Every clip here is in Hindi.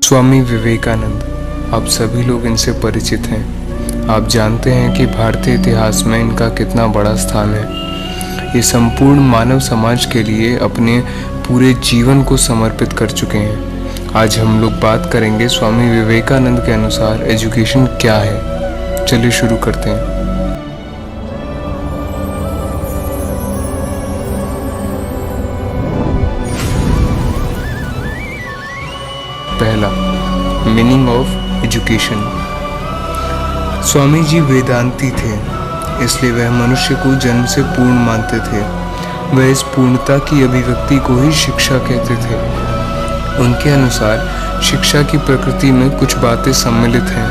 स्वामी विवेकानंद, आप सभी लोग इनसे परिचित हैं। आप जानते हैं कि भारतीय इतिहास में इनका कितना बड़ा स्थान है। ये संपूर्ण मानव समाज के लिए अपने पूरे जीवन को समर्पित कर चुके हैं। आज हम लोग बात करेंगे स्वामी विवेकानंद के अनुसार एजुकेशन क्या है। चलिए शुरू करते हैं। पहला, meaning of education. Swami ji Vedanti थे, इसलिए वह मनुष्य को जन्म से पूर्ण मानते थे। वह इस पूर्णता की अभिव्यक्ति को ही शिक्षा कहते थे। उनके अनुसार शिक्षा की प्रकृति में कुछ बातें सम्मिलित हैं।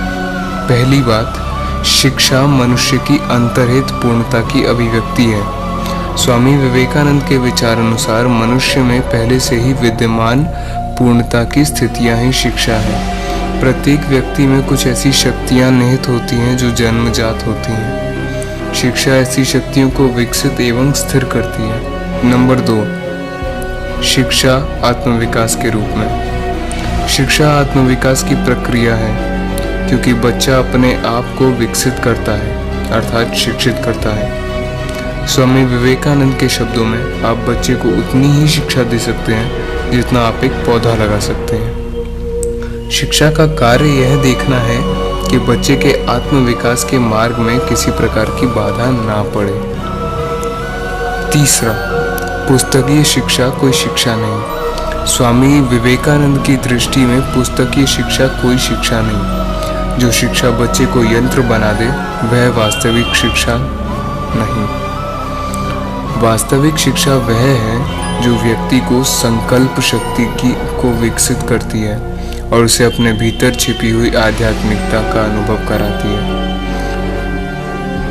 पहली बात, शिक्षा मनुष्य की अंतर्हित पूर्णता की अभिव्यक्ति है। स्वामी विवेकानंद के विचार अनुसार मनुष्य में पहले से ही विद्यमान पूर्णता की स्थितियां ही शिक्षा है। प्रत्येक व्यक्ति में कुछ ऐसी शक्तियां निहित होती हैं जो जन्मजात होती हैं। शिक्षा ऐसी शक्तियों को विकसित एवं स्थिर करती है। नंबर 2, शिक्षा आत्मविकास के रूप में। शिक्षा आत्मविकास की प्रक्रिया है, क्योंकि बच्चा अपने आप को विकसित करता है, अर्थात शिक्षित करता है। स्वामी विवेकानंद के शब्दों में आप बच्चे को उतनी ही शिक्षा दे सकते हैं जितना आप एक पौधा लगा सकते हैं। शिक्षा का कार्य यह देखना है कि बच्चे के आत्मविकास के मार्ग में किसी प्रकार की बाधा ना पड़े। तीसरा, पुस्तकीय शिक्षा कोई शिक्षा नहीं। स्वामी विवेकानंद की दृष्टि में पुस्तकीय शिक्षा कोई शिक्षा नहीं। जो शिक्षा बच्चे को यंत्र बना दे वह वास्तविक शिक्षा नहीं। वास्तविक शिक्षा वह है जो व्यक्ति को संकल्प शक्ति को विकसित करती है और उसे अपने भीतर छिपी हुई आध्यात्मिकता का अनुभव कराती है।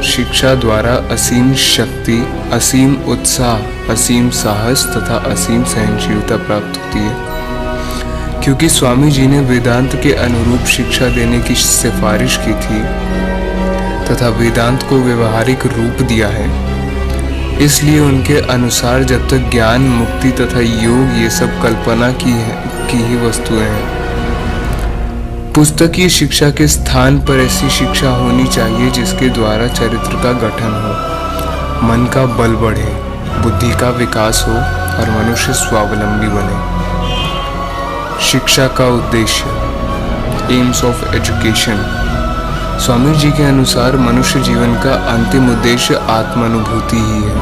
शिक्षा द्वारा असीम शक्ति, असीम उत्साह, असीम साहस तथा असीम सहनशीलता प्राप्त होती है। क्योंकि स्वामी जी ने वेदांत के अनुरूप शिक्षा देने की सिफारिश की थी तथा वेदांत को व्यवहारिक रूप दिया है, इसलिए उनके अनुसार जब तक ज्ञान, मुक्ति तथा योग ये सब कल्पना की ही वस्तुएं हैं। पुस्तकीय शिक्षा के स्थान पर ऐसी शिक्षा होनी चाहिए जिसके द्वारा चरित्र का गठन हो, मन का बल बढ़े, बुद्धि का विकास हो और मनुष्य स्वावलंबी बने। शिक्षा का उद्देश्य, AIIMS of education. Swami ji के अनुसार मनुष्य जीवन का अंतिम उद्देश्य आत्मानुभूति ही है,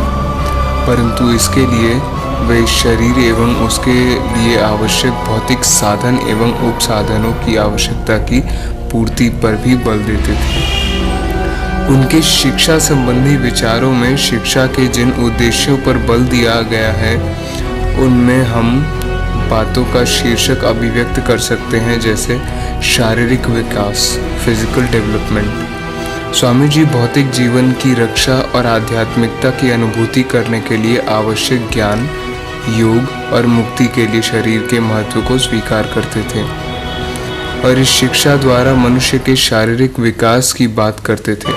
परंतु इसके लिए वे शरीर एवं उसके लिए आवश्यक भौतिक साधन एवं उपसाधनों की आवश्यकता की पूर्ति पर भी बल देते थे। उनके शिक्षा संबंधी विचारों में शिक्षा के जिन उद्देश्यों पर बल दिया गया है उनमें हम बातों का शीर्षक अभिव्यक्त कर सकते हैं, जैसे शारीरिक विकास, फिजिकल डेवलपमेंट। स्वामी जी भौतिक जीवन की रक्षा और आध्यात्मिकता की अनुभूति करने के लिए आवश्यक ज्ञान, योग और मुक्ति के लिए शरीर के महत्व को स्वीकार करते थे और इस शिक्षा द्वारा मनुष्य के शारीरिक विकास की बात करते थे।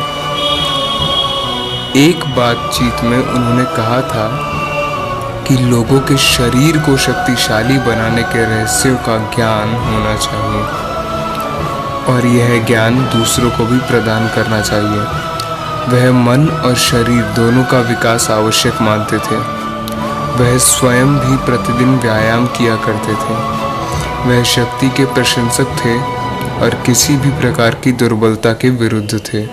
एक बातचीत में उन्होंने कहा था कि लोगों के शरीर को शक्तिशाली बनाने के रहस्यों का ज्ञान होना चाहिए और यह ज्ञान दूसरों को भी प्रदान करना चाहिए। वह मन और शरीर दोनों का विकास आवश्यक मानते थे। वह स्वयं भी प्रतिदिन व्यायाम किया करते थे। वह शक्ति के प्रशंसक थे और किसी भी प्रकार की दुर्बलता के विरुद्ध थे।